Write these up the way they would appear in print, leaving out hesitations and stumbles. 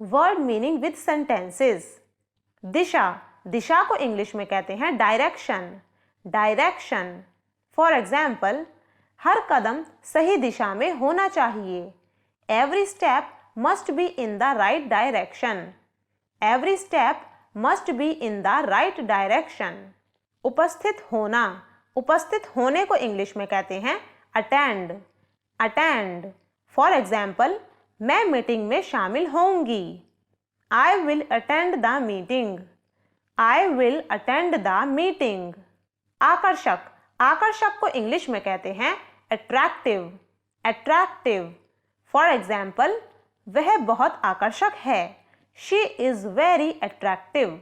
Word meaning with sentences. दिशा, दिशा को इंग्लिश में कहते हैं डायरेक्शन, डायरेक्शन। फॉर एग्जाम्पल, हर कदम सही दिशा में होना चाहिए। Every step must be in the right direction, every step must be in the right direction. उपस्थित होना, उपस्थित होने को इंग्लिश में कहते हैं अटेंड, अटेंड। फॉर एग्जाम्पल, मैं मीटिंग में शामिल होंगी। I will attend the meeting, I will attend the meeting. आकर्षक, आकर्षक को इंग्लिश में कहते हैं अट्रैक्टिव, अट्रैक्टिव। फॉर एग्जाम्पल, वह बहुत आकर्षक है। She is very attractive,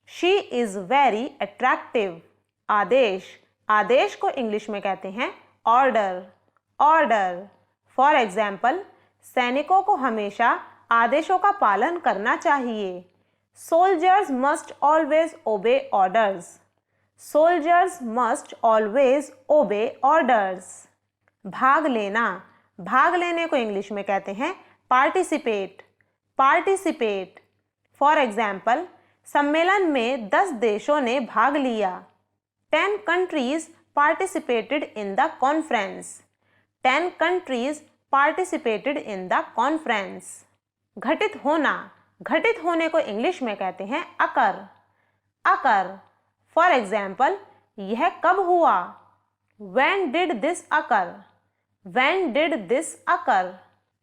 she is very attractive. आदेश, आदेश को इंग्लिश में कहते हैं ऑर्डर, ऑर्डर। फॉर एग्जाम्पल, सैनिकों को हमेशा आदेशों का पालन करना चाहिए। Soldiers must always obey orders, soldiers must always obey orders. भाग लेना, भाग लेने को इंग्लिश में कहते हैं पार्टिसिपेट, पार्टिसिपेट। फॉर एग्जाम्पल, सम्मेलन में 10 देशों ने भाग लिया। 10 countries participated in the conference, 10 countries participated in the conference। घटित होना, घटित होने को इंग्लिश में कहते हैं अकर, अकर। फॉर एग्जाम्पल, यह कब हुआ? When did this occur, when did this occur।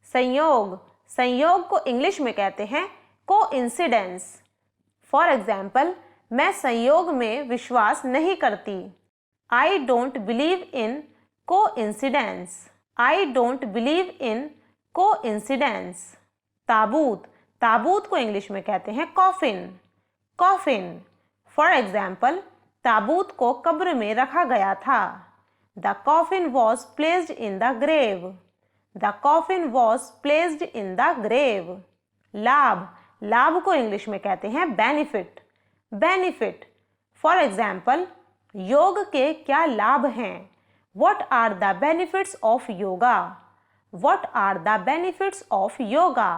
संयोग, संयोग को इंग्लिश में कहते हैं कोइंसिडेंस। फॉर एग्जाम्पल, मैं संयोग में विश्वास नहीं करती। I don't believe in coincidence, I don't believe in coincidence। ताबूत, ताबूत को इंग्लिश में कहते हैं कॉफिन, कॉफिन। फॉर एग्जाम्पल, ताबूत को कब्र में रखा गया था। The coffin was placed in the grave, the coffin was placed in the grave। लाभ, लाभ को इंग्लिश में कहते हैं बेनिफिट, बेनिफिट। फॉर एग्जाम्पल, योग के क्या लाभ हैं? What are the benefits of yoga, What are the benefits of yoga।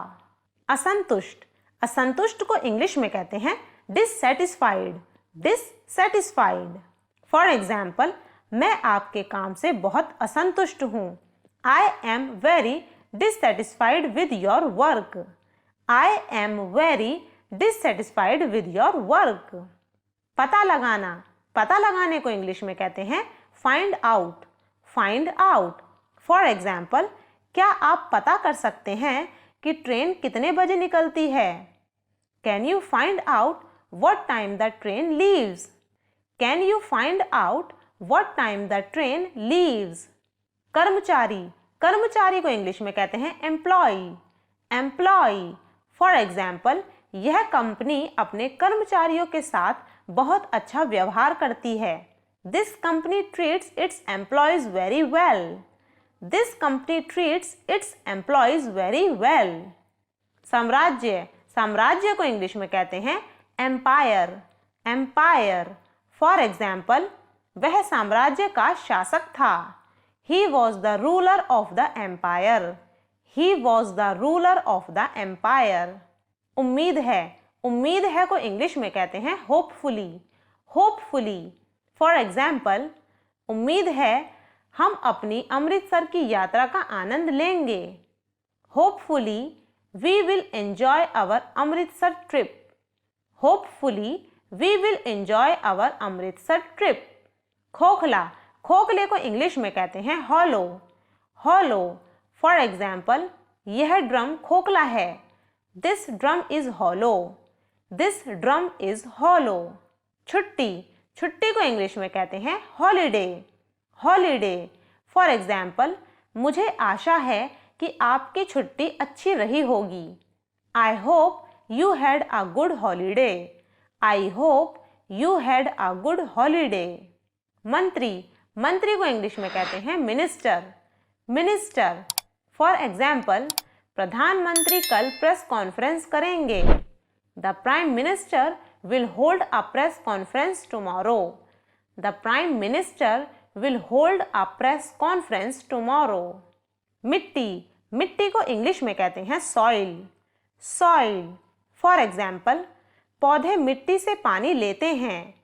असंतुष्ट, असंतुष्ट को इंग्लिश में कहते हैं dissatisfied, dissatisfied। फॉर एग्जाम्पल, मैं आपके काम से बहुत असंतुष्ट हूँ। I am very dissatisfied with your work, I am very dissatisfied with your work। पता लगाना, पता लगाने को इंग्लिश में कहते हैं find out, find out. For example, क्या आप पता कर सकते हैं कि ट्रेन कितने बजे निकलती है? Can you find out what time the train leaves, can you find out what time the train leaves. कर्मचारी, कर्मचारी को इंग्लिश में कहते हैं एम्प्लॉय, एम्प्लॉय। फॉर एग्जाम्पल, यह कंपनी अपने कर्मचारियों के साथ बहुत अच्छा व्यवहार करती है। This company treats it's employees very well, this company treats it's employees very well. साम्राज्य, साम्राज्य को इंग्लिश में कहते हैं एम्पायर, एम्पायर। फॉर एग्जाम्पल, वह साम्राज्य का शासक था। He was the ruler of the empire, he was the ruler of the empire. उम्मीद है, उम्मीद है को इंग्लिश में कहते हैं होपफुली, होपफुली। फॉर एग्जाम्पल, उम्मीद है हम अपनी अमृतसर की यात्रा का आनंद लेंगे। Hopefully we will enjoy our Amritsar trip, hopefully we will enjoy our Amritsar trip. खोखला, खोखले को इंग्लिश में कहते हैं हॉलो, हॉलो। फॉर एग्जाम्पल, यह ड्रम खोखला है। This drum is hollow, this drum is hollow. छुट्टी, छुट्टी को इंग्लिश में कहते हैं हॉलीडे, हॉलीडे। फॉर एग्जाम्पल, मुझे आशा है कि आपकी छुट्टी अच्छी रही होगी। I hope you had a good holiday, I hope you had a good holiday. मंत्री, मंत्री को इंग्लिश में कहते हैं मिनिस्टर, मिनिस्टर। फॉर एग्जाम्पल, प्रधानमंत्री कल प्रेस कॉन्फ्रेंस करेंगे। The prime minister will hold a press conference tomorrow, the prime minister will hold a press conference tomorrow. मिट्टी, मिट्टी को इंग्लिश में कहते हैं सॉइल, soil. For example, पौधे मिट्टी से पानी लेते हैं.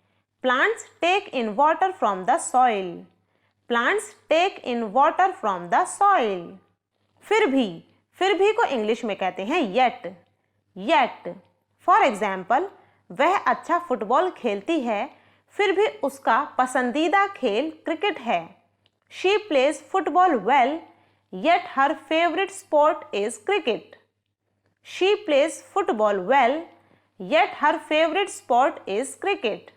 Plants take in water from the soil. Plants take in water from the soil. फिर भी को इंग्लिश में कहते हैं yet. Yet. For example, वह अच्छा फुटबॉल खेलती है, फिर भी उसका पसंदीदा खेल क्रिकेट है. She plays football well, yet her favorite sport is cricket. She plays football well, yet her favorite sport is cricket.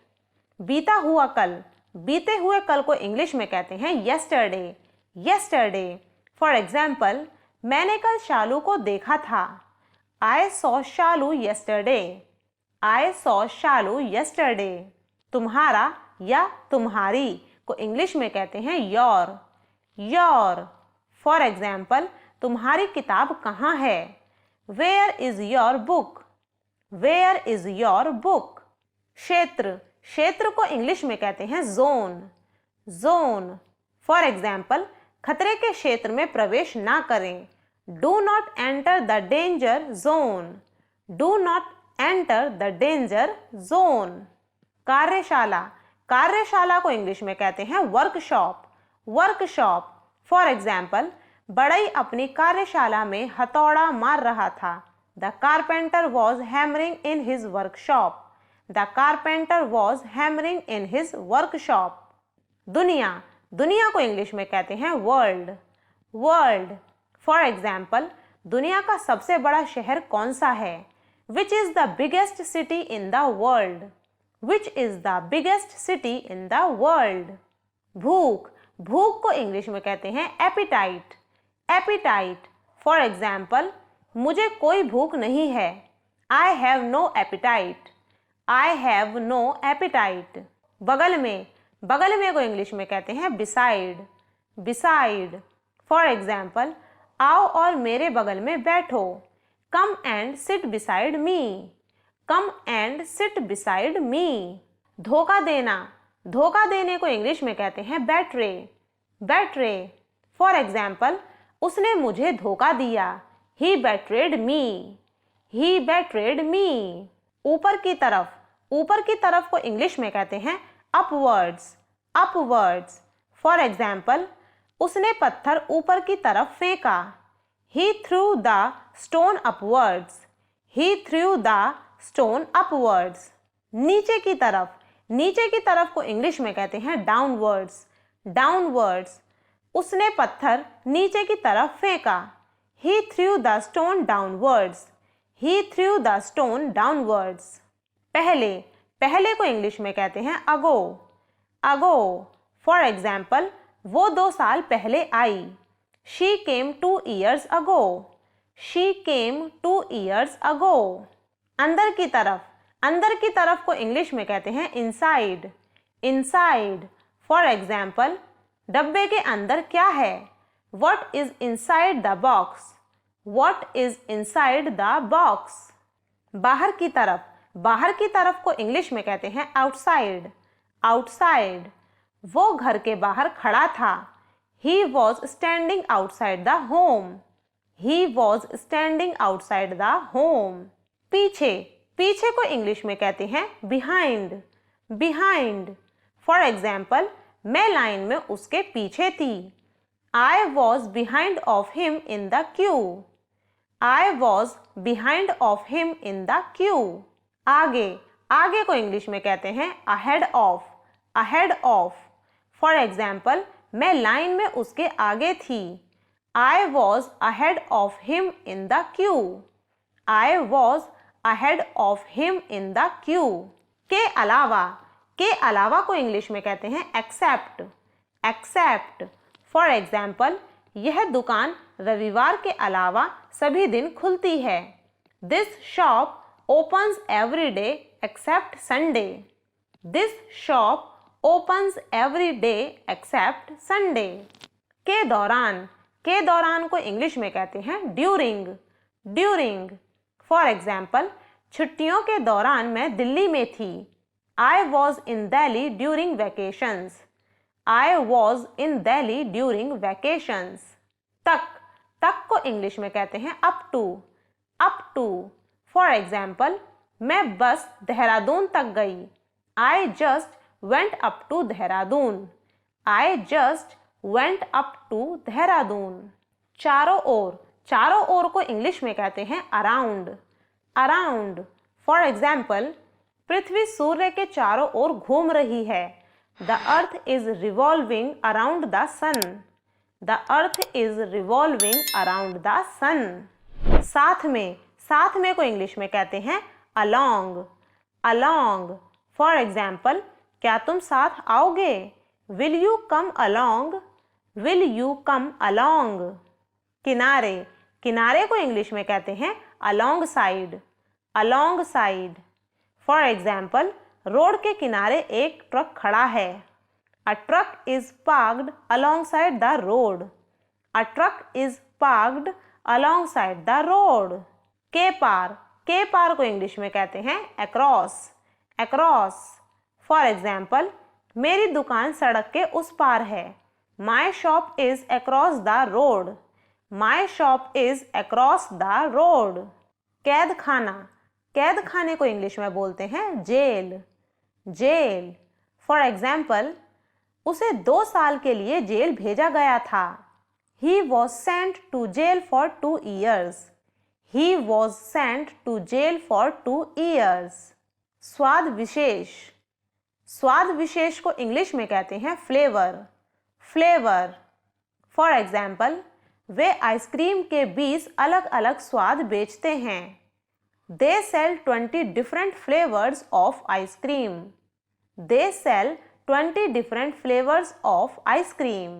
बीता हुआ कल, बीते हुए कल को इंग्लिश में कहते हैं yesterday. Yesterday. For example, मैंने कल शालू को देखा था. I saw Shalu yesterday. I saw Shalu yesterday. तुम्हारा या तुम्हारी को इंग्लिश में कहते हैं your. Your. For example, तुम्हारी किताब कहाँ है? Where is your book? Where is your book? क्षेत्र को इंग्लिश में कहते हैं zone. Zone. For example, खतरे के क्षेत्र में प्रवेश ना करें. Do not enter the danger zone. Do not enter the danger zone. कार्यशाला को इंग्लिश में कहते हैं वर्कशॉप. वर्कशॉप. फॉर एग्जाम्पल, बड़ई अपनी कार्यशाला में हथौड़ा मार रहा था. The carpenter was hammering in his workshop. The carpenter was hammering in his workshop. दुनिया को इंग्लिश में कहते हैं वर्ल्ड. वर्ल्ड. फॉर एग्जाम्पल, दुनिया का सबसे बड़ा शहर कौन सा है? Which is the biggest city in the world. Which is the biggest city in the world? भूख को इंग्लिश में कहते हैं appetite. Appetite. For example, मुझे कोई भूख नहीं है. I have no appetite. I have no appetite. बगल में को इंग्लिश में कहते हैं beside. Beside. For example, आओ और मेरे बगल में बैठो. Come and sit beside me. Come and sit beside me. धोखा देने को इंग्लिश में कहते हैं betray. Betray. For example, उसने मुझे धोखा दिया. He betrayed me. He betrayed me. ऊपर की तरफ को इंग्लिश में कहते हैं upwards. Upwards. For example, उसने पत्थर ऊपर की तरफ फेंका. He threw the stone upwards. He threw the stone upwards. नीचे की तरफ को इंग्लिश में कहते हैं downwards. Downwards. उसने पत्थर नीचे की तरफ फेंका. He threw the stone downwards. He threw the stone downwards. पहले को इंग्लिश में कहते हैं ago. Ago. For example, वो 2 साल पहले आई. She came 2 years ago. She came 2 years ago. अंदर की तरफ को इंग्लिश में कहते हैं inside. Inside. For example, डब्बे के अंदर क्या है? What is inside the box? What is inside the box? बाहर की तरफ को इंग्लिश में कहते हैं outside. Outside. वो घर के बाहर खड़ा था. He was standing outside the home. He was standing outside the home. पीछे को इंग्लिश में कहते हैं behind. Behind. For example, मैं लाइन में उसके पीछे थी. I was behind of him in the queue. I was behind of him in the queue. आगे को इंग्लिश में कहते हैं ahead of. Ahead of. For example, मैं लाइन में उसके आगे थी. I was ahead of him in the queue. I was ahead of him in the queue. के अलावा को इंग्लिश में कहते हैं except. Except. For example, यह दुकान रविवार के अलावा सभी दिन खुलती है. This shop opens every day except Sunday. This shop opens every day except Sunday. के दौरान को इंग्लिश में कहते हैं during. During. For example, छुट्टियों के दौरान मैं दिल्ली में थी. I was in Delhi during vacations. I was in Delhi during vacations. तक को इंग्लिश में कहते हैं up to. up to. For example, मैं बस देहरादून तक गई. I just went up to Dehradun. I just went up to Dehradun. चारों ओर को इंग्लिश में कहते हैं अराउंड. अराउंड. फॉर एग्जाम्पल, पृथ्वी सूर्य के चारों ओर घूम रही है. The earth is revolving around the sun. The earth is revolving around the sun. साथ में को इंग्लिश में कहते हैं along. along. फॉर एग्जाम्पल, क्या तुम साथ आओगे? Will you come along? Will you come along? किनारे को इंग्लिश में कहते हैं alongside. alongside. For example, road के किनारे एक ट्रक खड़ा है. A truck is parked alongside the road. A truck is parked alongside the road. के पार को इंग्लिश में कहते हैं across. across. फॉर एग्जाम्पल, मेरी दुकान सड़क के उस पार है. My shop is across the road. My shop is across the road. कैद खाने को इंग्लिश में बोलते हैं जेल. जेल. फॉर एग्जाम्पल, उसे 2 साल के लिए जेल भेजा गया था. He was sent to jail for 2 years. He was sent to jail for 2 years. स्वाद विशेष को इंग्लिश में कहते हैं flavour. Flavour. For example, way ice cream के 20 अलग अलग स्वाद बेचते हैं. They sell 20 different flavors of ice cream. They sell 20 different flavors of ice cream.